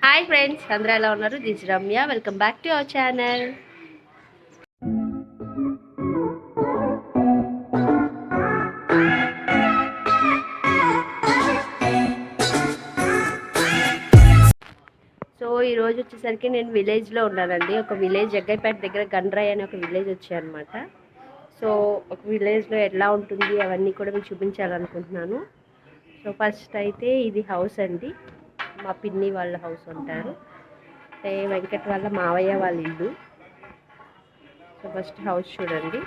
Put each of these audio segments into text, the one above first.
Hi friends, అందరూ ఎలా ఉన్నారు? This Ramya. Welcome back to our channel. So ఈరోజు వచ్చేసరికి నేను విలేజ్లో ఉన్నానండి. ఒక విలేజ్ జగ్గైపేట దగ్గర గండ్రాయి అనే ఒక విలేజ్ వచ్చాయన్నమాట. సో ఒక విలేజ్లో ఎలా ఉంటుంది అవన్నీ కూడా మీకు చూపించాలనుకుంటున్నాను. సో ఫస్ట్ అయితే ఇది హౌస్ అండి, మా పిన్ని వాళ్ళ హౌస్ ఉంటారు. వెంకట్ వాళ్ళ మావయ్య వాళ్ళ ఇల్లు. సో ఫస్ట్ హౌస్ చూడండి.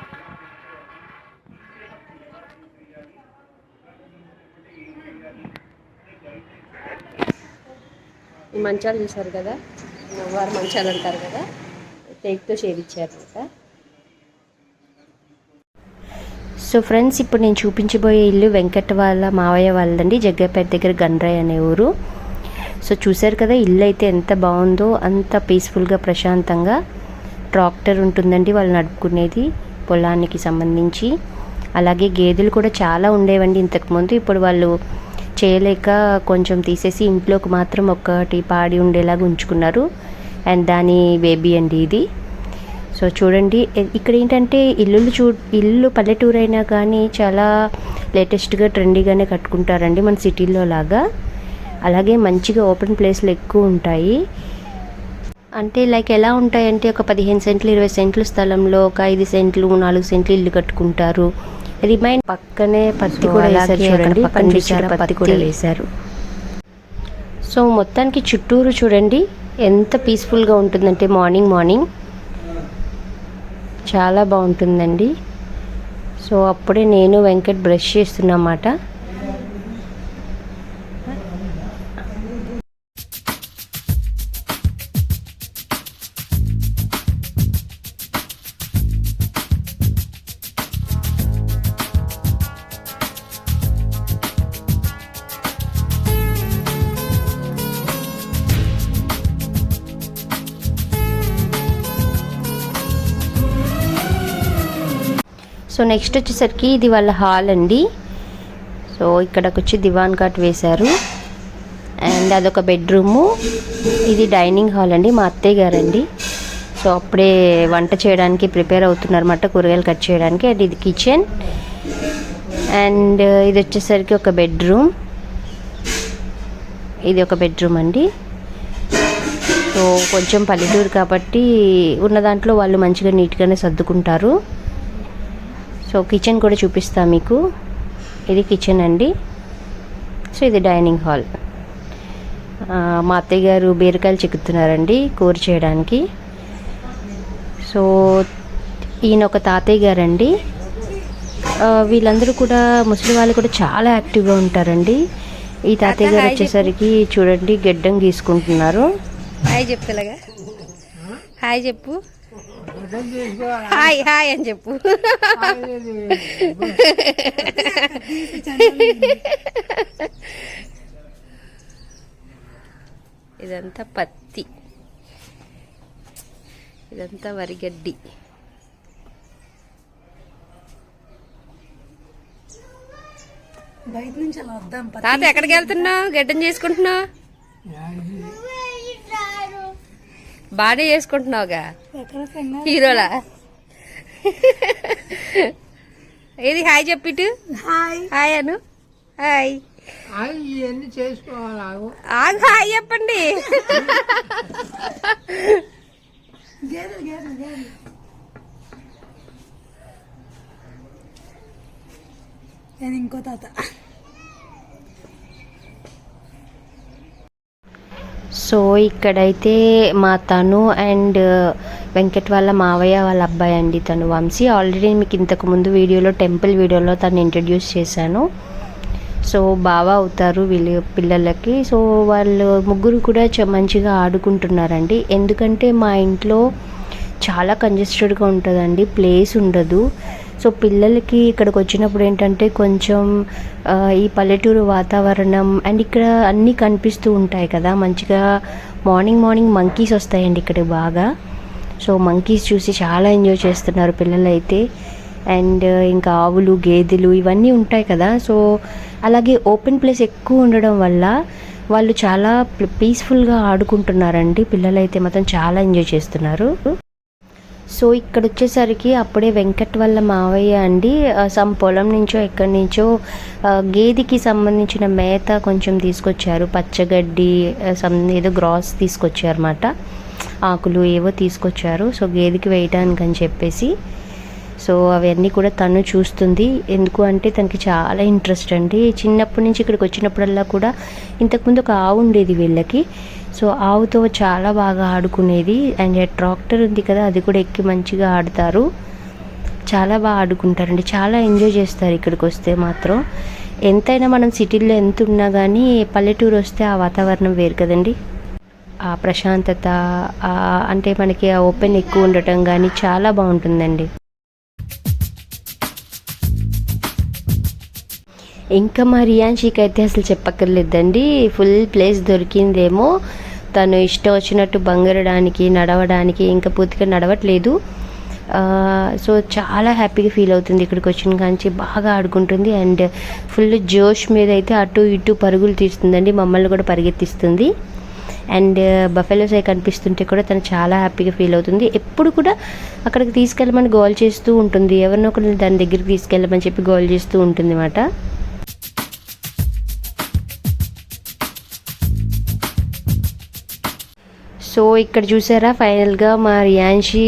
ఈ మంచాలు చూసారు కదా, నవ్వారు మంచాలు అంటారు కదా, టేక్తో చేయించారనమాట. సో ఫ్రెండ్స్, ఇప్పుడు నేను చూపించబోయే ఇల్లు వెంకట్ వాళ్ళ మావయ్య వాళ్ళండి, జగ్గైపేట దగ్గర గండ్రాయి అనే ఊరు. సో చూసారు కదా, ఇల్లు అయితే ఎంత బాగుందో, అంత పీస్ఫుల్గా ప్రశాంతంగా. ట్రాక్టర్ ఉంటుందండి వాళ్ళు నడుపుకునేది పొలానికి సంబంధించి. అలాగే గేదెలు కూడా చాలా ఉండేవండి ఇంతకుముందు. ఇప్పుడు వాళ్ళు చేయలేక కొంచెం తీసేసి ఇంట్లోకి మాత్రం ఒకటి పాడి ఉండేలాగా ఉంచుకున్నారు. అండ్ దాని బేబీ అండి ఇది. సో చూడండి, ఇక్కడ ఏంటంటే ఇల్లు పల్లెటూరు అయినా కానీ చాలా లేటెస్ట్గా ట్రెండీగానే కట్టుకుంటారండి మన సిటీల్లో లాగా. అలాగే మంచిగా ఓపెన్ ప్లేస్లు ఎక్కువ ఉంటాయి. అంటే లైక్ ఎలా ఉంటాయంటే, ఒక 15 సెంట్లు 20 సెంట్లు స్థలంలో ఒక 5 సెంట్లు 4 సెంట్లు ఇల్లు కట్టుకుంటారు. రిమైన్ పక్కనే పత్తి కూడా వేశారు చూడండి, పత్తి కూడా వేశారు. సో మొత్తానికి చుట్టూరు చూడండి ఎంత పీస్ఫుల్గా ఉంటుందంటే, మార్నింగ్ చాలా బాగుంటుందండి. సో అప్పుడే నేను వెంకట్ బ్రష్ చేస్తున్నమాట. సో నెక్స్ట్ వచ్చేసరికి ఇది వాళ్ళ హాల్ అండి. సో ఇక్కడికి వచ్చి దివాన్ కాట్ వేశారు. అండ్ అదొక బెడ్రూము. ఇది డైనింగ్ హాల్ అండి, మా అత్తయ్య గారండి. సో అప్పుడే వంట చేయడానికి ప్రిపేర్ అవుతున్నారన్నమాట, కూరగాయలు కట్ చేయడానికి. అండ్ ఇది కిచెన్. అండ్ ఇది వచ్చేసరికి ఒక బెడ్రూమ్. ఇది ఒక బెడ్రూమ్ అండి. సో కొంచెం పల్లెటూరు కాబట్టి ఉన్న దాంట్లో వాళ్ళు మంచిగా నీట్గానే సర్దుకుంటారు. సో కిచెన్ కూడా చూపిస్తా మీకు. ఇది కిచెన్ అండి. సో ఇది డైనింగ్ హాల్. మా అత్తయ్య గారు బీరకాయలు చిక్కుతున్నారండి కూర చేయడానికి. సో ఈయన ఒక తాతయ్య గారండి. వీళ్ళందరూ కూడా ముసలి వాళ్ళు కూడా చాలా యాక్టివ్గా ఉంటారండి. ఈ తాతయ్య గారు వచ్చేసరికి చూడండి గెడ్డం గీసుకుంటున్నారు. హాయ్ చెప్తలేగా, హాయ్ చెప్పు, హాయ్ హాయ్ అని చెప్పు. ఇదంతా పత్తి, ఇదంతా వరిగడ్డి. బయట నుంచి అలా వద్దాం. తాత ఎక్కడికి వెళ్తున్నావు? గడ్డం చేసుకుంటున్నావు? బాగానే చేసుకుంటున్నావుగా హీరోలా. ఏది హాయ్ చెప్పిటు, హాయ్ అను. హాయ్ ఆగు, హాయ్ చెప్పండి. ఇంకో తాత. సో ఇక్కడైతే మా తను అండ్ వెంకట్ వాళ్ళ మావయ్య వాళ్ళ అబ్బాయి అండి, తను వంశీ. ఆల్రెడీ మీకు ఇంతకు ముందు వీడియోలో టెంపుల్ వీడియోలో తను ఇంట్రడ్యూస్ చేశాను. సో బాగా అవుతారు వీళ్ళు పిల్లలకి. సో వాళ్ళు ముగ్గురు కూడా మంచిగా ఆడుకుంటున్నారండి. ఎందుకంటే మా ఇంట్లో చాలా కంజెస్టెడ్గా ఉంటుందండి, ప్లేస్ ఉండదు. సో పిల్లలకి ఇక్కడికి వచ్చినప్పుడు ఏంటంటే కొంచెం ఈ పల్లెటూరు వాతావరణం అండ్ ఇక్కడ అన్నీ కనిపిస్తూ ఉంటాయి కదా మంచిగా. మార్నింగ్ మంకీస్ వస్తాయండి ఇక్కడ బాగా. సో మంకీస్ చూసి చాలా ఎంజాయ్ చేస్తున్నారు పిల్లలైతే. అండ్ ఇంకా ఆవులు గేదెలు ఇవన్నీ ఉంటాయి కదా. సో అలాగే ఓపెన్ ప్లేస్ ఎక్కువ ఉండడం వల్ల వాళ్ళు చాలా పీస్ఫుల్గా ఆడుకుంటున్నారండి. పిల్లలైతే మాత్రం చాలా ఎంజాయ్ చేస్తున్నారు. సో ఇక్కడ వచ్చేసరికి అప్పుడే వెంకట్ వాళ్ళ మావయ్య అండి సమ్ పొలం నుంచో ఎక్కడి నుంచో గేదెకి సంబంధించిన మేత కొంచెం తీసుకొచ్చారు. పచ్చగడ్డి సమ్ ఏదో గ్రాస్ తీసుకొచ్చారు అన్నమాట. ఆకులు ఏవో తీసుకొచ్చారు. సో గేదెకి వేయటానికి అని చెప్పేసి సో అవన్నీ కూడా తను చూస్తుంది. ఎందుకు అంటే తనకి చాలా ఇంట్రెస్ట్ అండి. చిన్నప్పటి నుంచి ఇక్కడికి వచ్చినప్పుడల్లా కూడా ఇంతకుముందు ఒక ఆవు ఉండేది వీళ్ళకి. సో ఆవుతో చాలా బాగా ఆడుకునేది. అండ్ ట్రాక్టర్ ఉంది కదా, అది కూడా ఎక్కి మంచిగా ఆడతారు. చాలా బాగా ఆడుకుంటారండి. చాలా ఎంజాయ్ చేస్తారు ఇక్కడికి వస్తే మాత్రం. ఎంతైనా మనం సిటీల్లో ఎంత ఉన్నా కానీ పల్లెటూరు వస్తే ఆ వాతావరణం వేరు కదండి. ఆ ప్రశాంతత అంటే మనకి ఆ ఓపెన్ ఎక్కువ ఉండటం కానీ చాలా బాగుంటుందండి. ఇంకా మా రియాన్షికి అయితే అసలు చెప్పక్కర్లేదండి. Full place దొరికిందేమో. తను ఇష్టం వచ్చినట్టు బంగరడానికి, నడవడానికి, ఇంకా పూర్తిగా నడవట్లేదు. సో చాలా హ్యాపీగా ఫీల్ అవుతుంది ఇక్కడికి వచ్చిన కాంచి. బాగా ఆడుకుంటుంది అండ్ ఫుల్ జోష్ మీద అయితే అటు ఇటు పరుగులు తీస్తుందండి. మమ్మల్ని కూడా పరిగెత్తిస్తుంది. అండ్ బఫెలోస్ అవి కనిపిస్తుంటే కూడా తను చాలా హ్యాపీగా ఫీల్ అవుతుంది. ఎప్పుడు కూడా అక్కడికి తీసుకెళ్ళమని గోల్ చేస్తూ ఉంటుంది. ఎవరినొకరిని దాని దగ్గరికి తీసుకెళ్ళమని చెప్పి గోల్ చేస్తూ ఉంటుంది అన్నమాట. సో ఇక్కడ చూసారా ఫైనల్గా మా రియాన్షి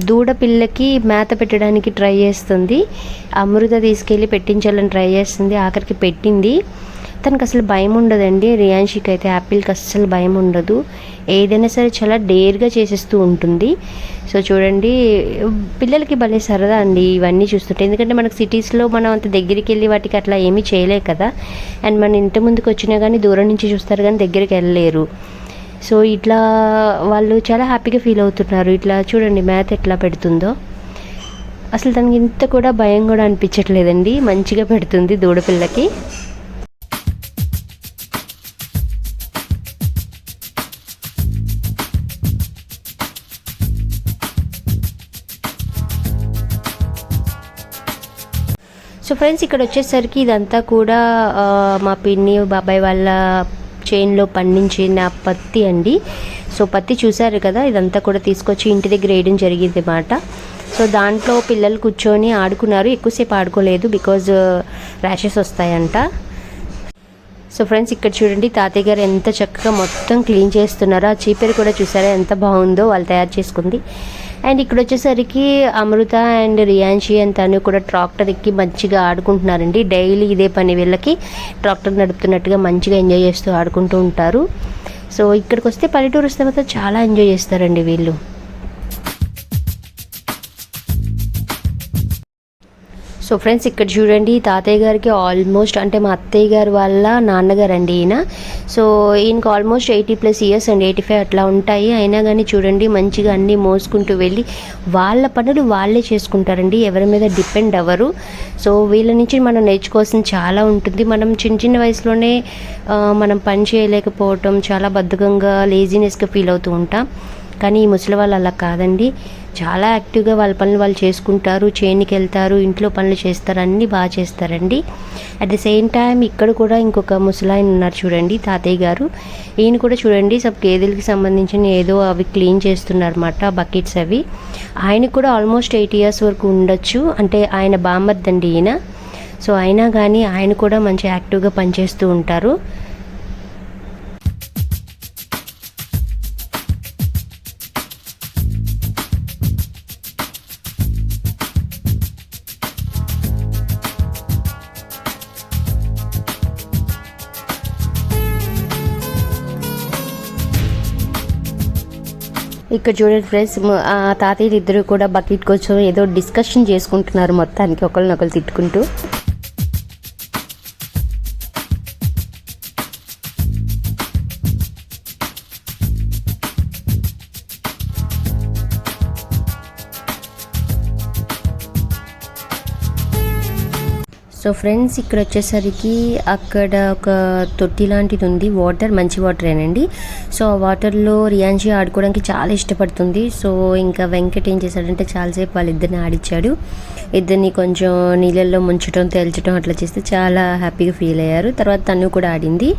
దూడ పిల్లకి మేత పెట్టడానికి ట్రై చేస్తుంది. అమృత తీసుకెళ్ళి పెట్టించాలని ట్రై చేస్తుంది. ఆఖరికి పెట్టింది. తనకు అసలు భయం ఉండదండి. రియాన్షికి అయితే యాపిల్కి అస్సలు భయం ఉండదు. ఏదైనా సరే చాలా డేర్గా చేసేస్తూ ఉంటుంది. సో చూడండి, పిల్లలకి భలే సరదా అండి ఇవన్నీ చూస్తుంటే. ఎందుకంటే మనకు సిటీస్లో మనం అంత దగ్గరికి వెళ్ళి వాటికి అట్లా ఏమీ చేయలే కదా. అండ్ మన ఇంటి ముందుకు వచ్చినా కానీ దూరం నుంచి చూస్తారు కానీ దగ్గరికి వెళ్ళలేరు. సో ఇట్లా వాళ్ళు చాలా హ్యాపీగా ఫీల్ అవుతున్నారు. ఇట్లా చూడండి మేత ఎట్లా పెడుతుందో. అసలు తనకి ఇంత కూడా భయం కూడా అనిపించట్లేదండి. మంచిగా పెడుతుంది దూడపిల్లకి. సో ఫ్రెండ్స్ ఇక్కడ వచ్చేసరికి ఇదంతా కూడా మా పిన్ని బాబాయ్ వాళ్ళ చేన్లో పండించిన పత్తి అండి. సో పత్తి చూసారు కదా, ఇదంతా కూడా తీసుకొచ్చి ఇంటి దగ్గర వేయడం జరిగింది అన్నమాట. సో దాంట్లో పిల్లలు కూర్చొని ఆడుకున్నారు. ఎక్కువసేపు ఆడుకోలేదు బికాజ్ ర్యాషెస్ వస్తాయంట. సో ఫ్రెండ్స్ ఇక్కడ చూడండి తాతయ్య గారు ఎంత చక్కగా మొత్తం క్లీన్ చేస్తున్నారో. ఆ చీపెరు కూడా చూసారా ఎంత బాగుందో వాళ్ళు తయారు చేసుకుంది. అండ్ ఇక్కడ వచ్చేసరికి అమృత అండ్ రియాన్షి అండ్ తను కూడా ట్రాక్టర్ ఎక్కి మంచిగా ఆడుకుంటున్నారండి. డైలీ ఇదే పని వీళ్ళకి. ట్రాక్టర్ నడుపుతున్నట్టుగా మంచిగా ఎంజాయ్ చేస్తూ ఆడుకుంటూ ఉంటారు. సో ఇక్కడికి వస్తే పల్లెటూరు వస్తే మాత్రం చాలా ఎంజాయ్ చేస్తారండి వీళ్ళు. సో ఫ్రెండ్స్ ఇక్కడ చూడండి తాతయ్య గారికి ఆల్మోస్ట్ అంటే మా అత్తయ్య గారు వాళ్ళ నాన్నగారు అండి ఈయన. సో ఈయనకి ఆల్మోస్ట్ 80+ ఇయర్స్ అండి, 85 అట్లా ఉంటాయి. అయినా కానీ చూడండి మంచిగా అన్నీ మోసుకుంటూ వెళ్ళి వాళ్ళ పనులు వాళ్ళే చేసుకుంటారండి. ఎవరి మీద డిపెండ్ అవ్వరు. సో వీళ్ళ నుంచి మనం నేర్చుకోవాల్సింది చాలా ఉంటుంది. మనం చిన్న చిన్న వయసులోనే మనం పని చేయలేకపోవటం, చాలా బద్ధకంగా లేజినెస్గా ఫీల్ అవుతూ ఉంటాం. కానీ ఈ ముసలి వాళ్ళు అలా కాదండి. చాలా యాక్టివ్గా వాళ్ళ పనులు వాళ్ళు చేసుకుంటారు. చేనికి వెళ్తారు, ఇంట్లో పనులు చేస్తారు, అన్నీ బాగా చేస్తారండి. అట్ ది సేమ్ టైం ఇక్కడ కూడా ఇంకొక ముసలాయన ఉన్నారు చూడండి తాతయ్య గారు. ఈయన కూడా చూడండి సబ్ గేదెలకి సంబంధించిన ఏదో అవి క్లీన్ చేస్తున్నారు అన్నమాట, బకెట్స్ అవి. ఆయనకు కూడా ఆల్మోస్ట్ 8 years వరకు ఉండొచ్చు. అంటే ఆయన బామ్మర్దండి ఈయన. సో అయినా కానీ ఆయన కూడా మంచి యాక్టివ్గా పనిచేస్తూ ఉంటారు. ఇక్కడ చూడండి ఫ్రెండ్స్, తాతయ్యలు ఇద్దరు కూడా బకెట్ కోసం ఏదో డిస్కషన్ చేసుకుంటున్నారు మొత్తానికి, ఒకరినొకరు తిట్టుకుంటూ. సో ఫ్రెండ్స్ ఇక్కడ వచ్చేసరికి అక్కడ ఒక తొట్టి లాంటిది ఉంది. వాటర్ మంచి వాటరేనండి. సో ఆ వాటర్లో రియాన్షి ఆడుకోవడానికి చాలా ఇష్టపడుతుంది. సో ఇంకా వెంకట్ ఏం చేశాడంటే చాలాసేపు వాళ్ళిద్దరిని ఆడిచ్చాడు. ఇద్దరిని కొంచెం నీళ్ళల్లో ముంచడం తేల్చడం అట్లా చేస్తే చాలా హ్యాపీగా ఫీల్ అయ్యారు. తర్వాత తను కూడా ఆడింది.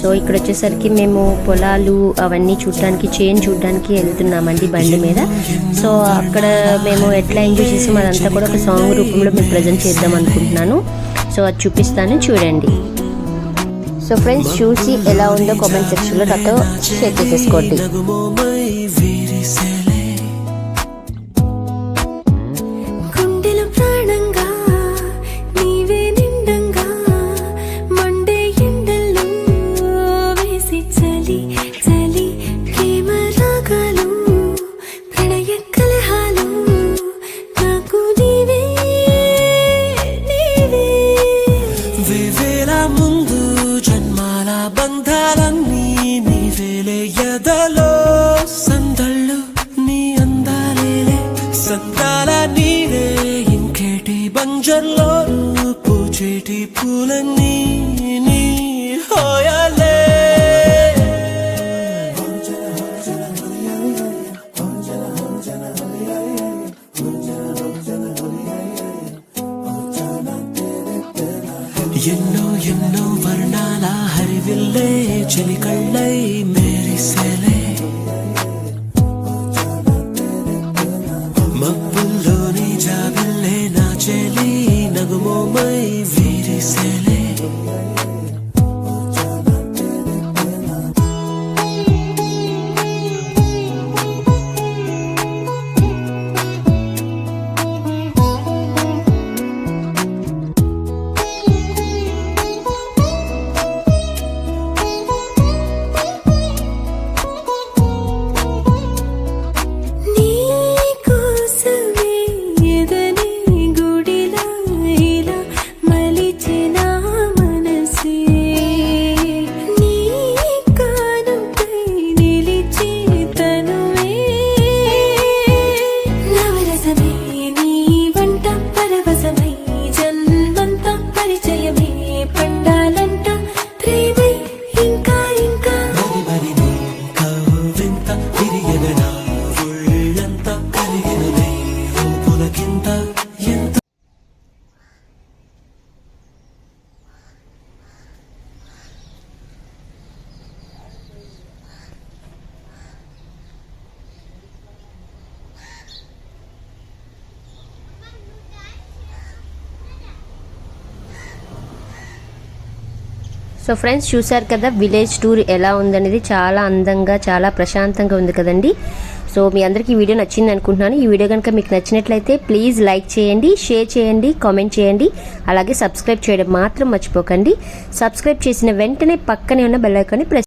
సో ఇక్కడ వచ్చేసరికి మేము పొలాలు అవన్నీ చూడడానికి చూడడానికి వెళ్తున్నామండి బండి మీద. సో అక్కడ మేము ఎట్లా ఎంజాయ్ చేసాం అదంతా కూడా ఒక సాంగ్ రూపంలో మేము ప్రజెంట్ చేద్దాం అనుకుంటున్నాను. సో అది చూపిస్తాను, చూడండి. సో ఫ్రెండ్స్, చూసి ఎలా ఉందో కామెంట్ సెక్షన్లో నాతో షేర్ చేసేసుకోండి. బంజర్లో పూచేటి పూలన్నీ నీ హోయాలే. ఎన్నో ఎన్నో వర్ణాల హరివిల్లే చెలికళ్ళై మేరిసేలే. మబ్బుల్లోని జాబిల్లే నా చెలి నగుమోమై వీరిసేలే. సో ఫ్రెండ్స్, చూసారు కదా విలేజ్ టూర్ ఎలా ఉందనేది. చాలా అందంగా, చాలా ప్రశాంతంగా ఉంది కదండి. సో మీ అందరికీ ఈ వీడియో నచ్చింది అనుకుంటున్నాను. ఈ వీడియో కనుక మీకు నచ్చినట్లయితే ప్లీజ్ లైక్ చేయండి, షేర్ చేయండి, కామెంట్ చేయండి. అలాగే సబ్స్క్రైబ్ చేయడం మాత్రం మర్చిపోకండి. సబ్స్క్రైబ్ చేసిన వెంటనే పక్కనే ఉన్న బెల్ ఐకాన్ని ప్రెస్